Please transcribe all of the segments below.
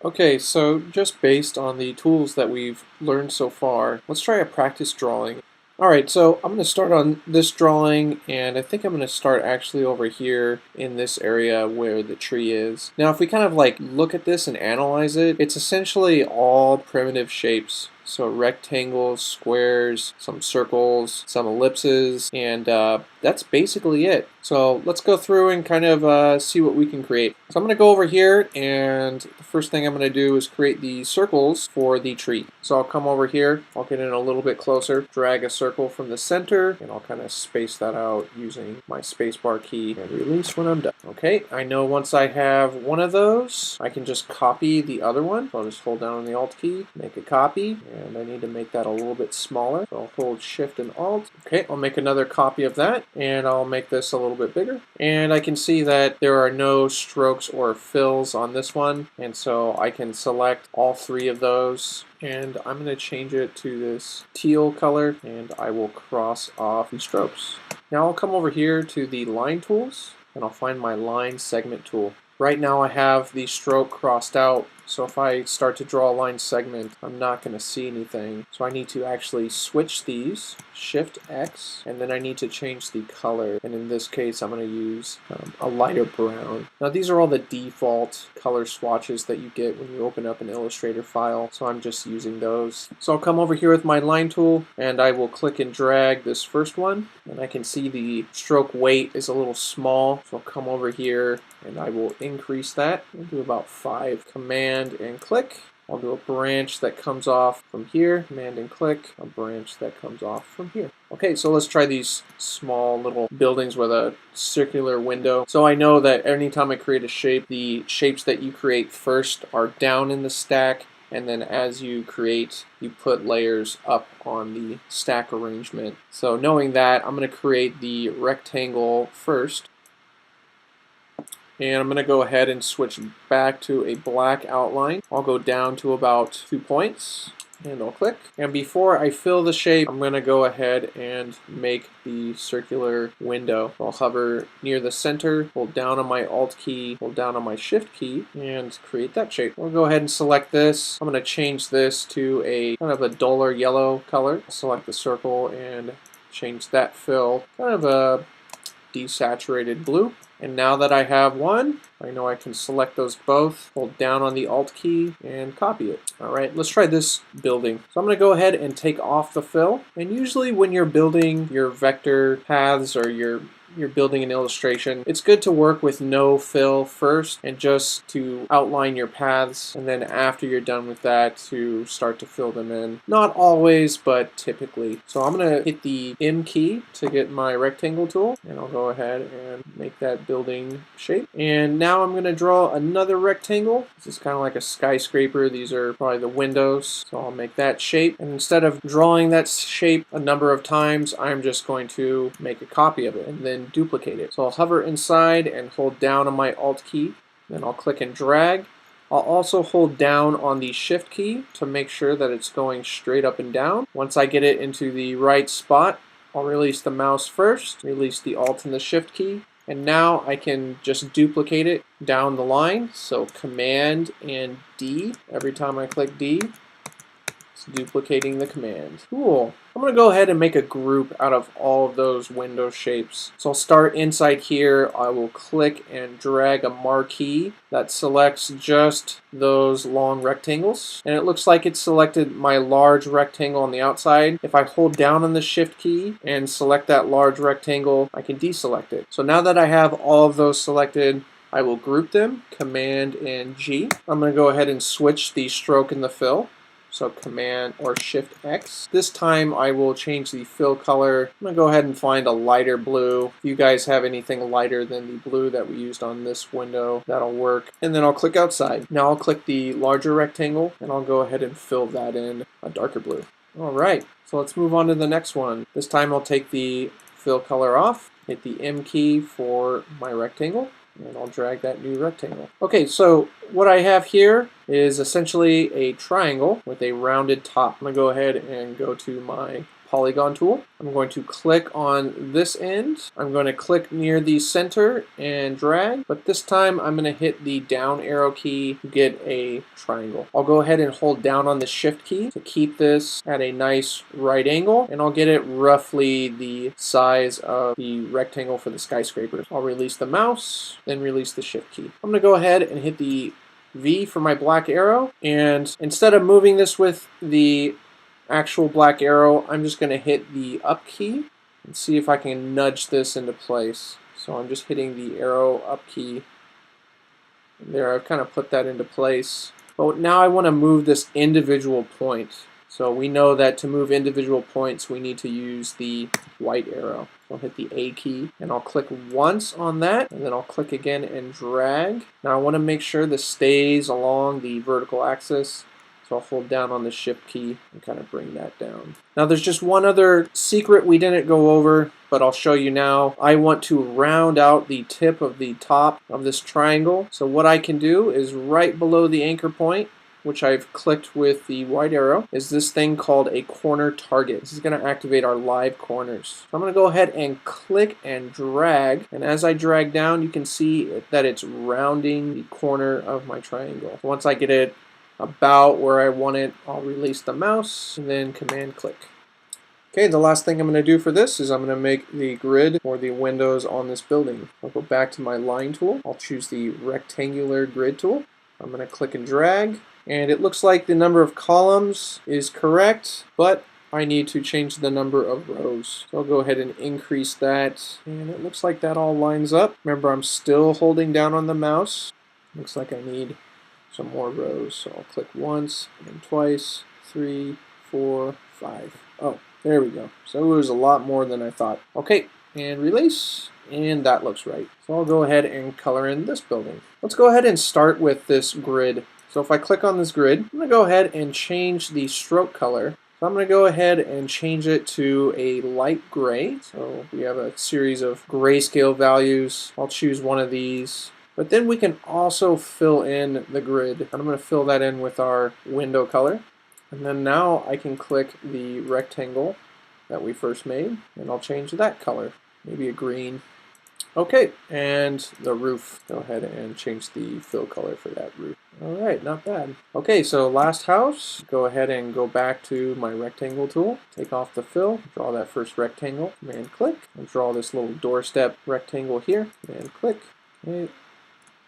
Okay, so just based on the tools that we've learned so far, let's try a practice drawing. All right, so I'm going to start on this drawing, and I think I'm going to start actually over here in this area where the tree is. Now, if we kind of like look at this and analyze it, it's essentially all primitive shapes. So rectangles, squares, some circles, some ellipses, and that's basically it. So let's go through and kind of see what we can create. So I'm going to go over here, and the first thing I'm going to do is create the circles for the tree. So I'll come over here, I'll get in a little bit closer, drag a circle from the center, and I'll kind of space that out using my spacebar key and release when I'm done. Okay, I know once I have one of those, I can just copy the other one. So I'll just hold down on the Alt key, make a copy, and I need to make that a little bit smaller. So I'll hold Shift and Alt. Okay, I'll make another copy of that, and I'll make this a little bit bigger. And I can see that there are no strokes or fills on this one, and so I can select all three of those, and I'm going to change it to this teal color, and I will cross off the strokes. Now I'll come over here to the line tools, and I'll find my line segment tool. Right now I have the stroke crossed out, so if I start to draw a line segment, I'm not going to see anything. So I need to actually switch these, Shift X, and then I need to change the color. And in this case, I'm going to use a lighter brown. Now these are all the default color swatches that you get when you open up an Illustrator file, so I'm just using those. So I'll come over here with my line tool, and I will click and drag this first one, and I can see the stroke weight is a little small, so I'll come over here and I will increase that. I'll do about 5. Command and click. I'll do a branch that comes off from here. Command and click. A branch that comes off from here. Okay, so let's try these small little buildings with a circular window. So I know that anytime I create a shape, the shapes that you create first are down in the stack, and then as you create, you put layers up on the stack arrangement. So knowing that, I'm going to create the rectangle first. And I'm going to go ahead and switch back to a black outline. I'll go down to about 2 points, and I'll click. And before I fill the shape, I'm going to go ahead and make the circular window. I'll hover near the center, hold down on my Alt key, hold down on my Shift key, and create that shape. I'll go ahead and select this. I'm going to change this to a kind of a duller yellow color. Select the circle and change that fill, kind of a desaturated blue. And now that I have one, I know I can select those both, hold down on the Alt key, and copy it. All right, let's try this building. So I'm going to go ahead and take off the fill. And usually when you're building your vector paths or you're building an illustration, it's good to work with no fill first and just to outline your paths, and then after you're done with that to start to fill them in. Not always, but typically. So I'm going to hit the M key to get my rectangle tool, and I'll go ahead and make that building shape. And now I'm going to draw another rectangle. This is kind of like a skyscraper. These are probably the windows, so I'll make that shape. And instead of drawing that shape a number of times, I'm just going to make a copy of it and then duplicate it. So I'll hover inside and hold down on my Alt key, then I'll click and drag. I'll also hold down on the Shift key to make sure that it's going straight up and down. Once I get it into the right spot, I'll release the mouse first, release the Alt and the Shift key, and now I can just duplicate it down the line. So Command and D. Every time I click D, it's duplicating the command. Cool. I'm going to go ahead and make a group out of all of those window shapes. So I'll start inside here. I will click and drag a marquee that selects just those long rectangles. And it looks like it selected my large rectangle on the outside. If I hold down on the Shift key and select that large rectangle, I can deselect it. So now that I have all of those selected, I will group them, Command and G. I'm going to go ahead and switch the stroke and the fill. So Command or Shift X. This time I will change the fill color. I'm going to go ahead and find a lighter blue. If you guys have anything lighter than the blue that we used on this window, that'll work. And then I'll click outside. Now I'll click the larger rectangle and I'll go ahead and fill that in a darker blue. Alright, so let's move on to the next one. This time I'll take the fill color off, hit the M key for my rectangle, and I'll drag that new rectangle. Okay, so what I have here is essentially a triangle with a rounded top. I'm going to go ahead and go to my polygon tool. I'm going to click on this end. I'm going to click near the center and drag, but this time I'm going to hit the down arrow key to get a triangle. I'll go ahead and hold down on the shift key to keep this at a nice right angle, and I'll get it roughly the size of the rectangle for the skyscraper. I'll release the mouse, then release the shift key. I'm going to go ahead and hit the V for my black arrow, and instead of moving this with the actual black arrow, I'm just going to hit the up key and see if I can nudge this into place. So I'm just hitting the arrow up key. There, I've kind of put that into place. But now I want to move this individual point. So we know that to move individual points, we need to use the white arrow. I'll hit the A key, and I'll click once on that, and then I'll click again and drag. Now I want to make sure this stays along the vertical axis, so I'll hold down on the shift key and kind of bring that down. Now there's just one other secret we didn't go over, but I'll show you now. I want to round out the tip of the top of this triangle. So what I can do is right below the anchor point, which I've clicked with the white arrow, is this thing called a corner target. This is going to activate our live corners. So I'm going to go ahead and click and drag, and as I drag down, you can see that it's rounding the corner of my triangle. Once I get it about where I want it, I'll release the mouse and then command click. Okay, the last thing I'm going to do for this is I'm going to make the grid for the windows on this building. I'll go back to my line tool. I'll choose the rectangular grid tool. I'm going to click and drag. And it looks like the number of columns is correct, but I need to change the number of rows. So I'll go ahead and increase that, and it looks like that all lines up. Remember, I'm still holding down on the mouse. Looks like I need some more rows, so I'll click once and twice, 3, 4, 5. Oh, there we go. So it was a lot more than I thought. Okay, and release. And that looks right. So I'll go ahead and color in this building. Let's go ahead and start with this grid. So if I click on this grid, I'm going to go ahead and change the stroke color. So I'm going to go ahead and change it to a light gray. So we have a series of grayscale values. I'll choose one of these. But then we can also fill in the grid. I'm going to fill that in with our window color. And then now I can click the rectangle that we first made, and I'll change that color, maybe a green. Okay, and the roof. Go ahead and change the fill color for that roof. Alright, not bad. Okay, so last house. Go ahead and go back to my rectangle tool. Take off the fill. Draw that first rectangle. Command click. And draw this little doorstep rectangle here. Command click. Okay,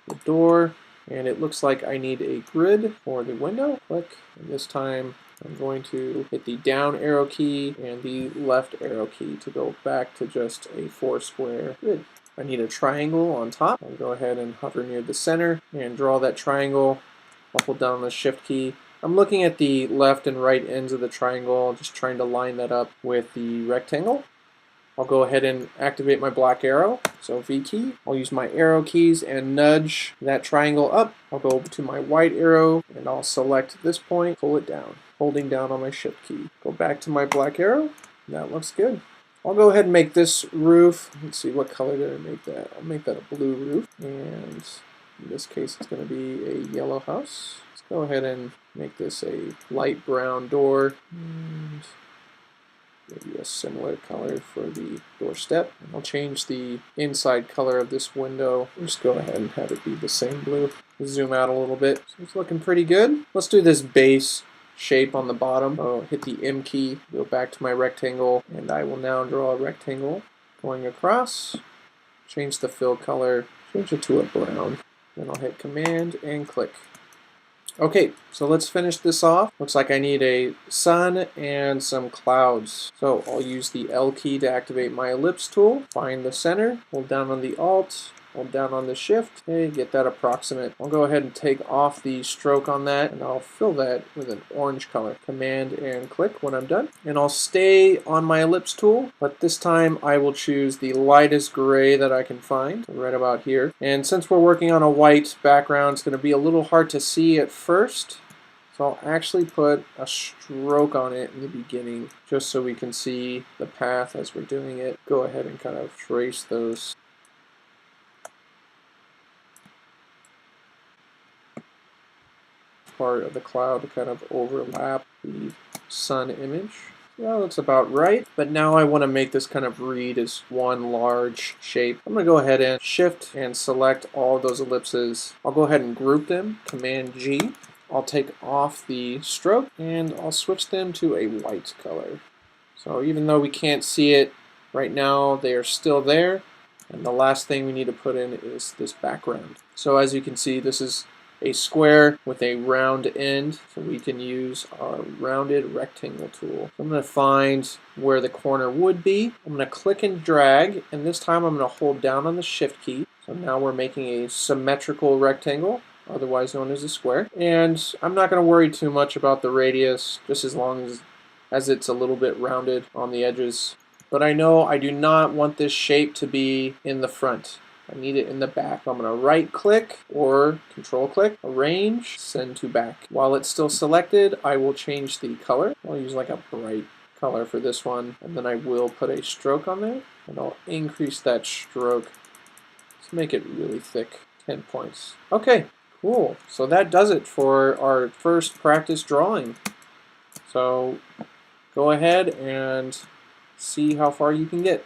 the door. And it looks like I need a grid for the window. Click. And this time I'm going to hit the down arrow key and the left arrow key to go back to just a 4-square grid. I need a triangle on top. I'll go ahead and hover near the center and draw that triangle. I'll hold down the shift key. I'm looking at the left and right ends of the triangle, just trying to line that up with the rectangle. I'll go ahead and activate my black arrow, so V key. I'll use my arrow keys and nudge that triangle up. I'll go over to my white arrow and I'll select this point, pull it down, holding down on my shift key. Go back to my black arrow. That looks good. I'll go ahead and make this roof. Let's see, what color did I make that? I'll make that a blue roof. And in this case, it's going to be a yellow house. Let's go ahead and make this a light brown door. And maybe a similar color for the doorstep. And I'll change the inside color of this window. Just go ahead and have it be the same blue. Zoom out a little bit. So it's looking pretty good. Let's do this base shape on the bottom. I'll hit the M key, go back to my rectangle, and I will now draw a rectangle going across. Change the fill color, change it to a brown. Then I'll hit Command and click. Okay, so let's finish this off. Looks like I need a sun and some clouds. So I'll use the L key to activate my ellipse tool, find the center, hold down on the Alt, hold down on the shift, okay, get that approximate. I'll go ahead and take off the stroke on that, and I'll fill that with an orange color. Command and click when I'm done. And I'll stay on my ellipse tool, but this time I will choose the lightest gray that I can find, right about here. And since we're working on a white background, it's going to be a little hard to see at first. So I'll actually put a stroke on it in the beginning, just so we can see the path as we're doing it. Go ahead and kind of trace those part of the cloud to kind of overlap the sun image. Yeah, looks about right. But now I want to make this kind of read as one large shape. I'm going to go ahead and shift and select all those ellipses. I'll go ahead and group them, Command G. I'll take off the stroke and I'll switch them to a white color. So even though we can't see it right now, they are still there. And the last thing we need to put in is this background. So as you can see, this is a square with a round end, so we can use our rounded rectangle tool. I'm going to find where the corner would be. I'm going to click and drag, and this time I'm going to hold down on the shift key. So now we're making a symmetrical rectangle, otherwise known as a square. And I'm not going to worry too much about the radius, just as long as it's a little bit rounded on the edges. But I know I do not want this shape to be in the front. I need it in the back. I'm going to right click or control click, arrange, send to back. While it's still selected, I will change the color. I'll use like a bright color for this one, and then I will put a stroke on there, and I'll increase that stroke to make it really thick, 10 points. Okay, cool. So that does it for our first practice drawing. So go ahead and see how far you can get.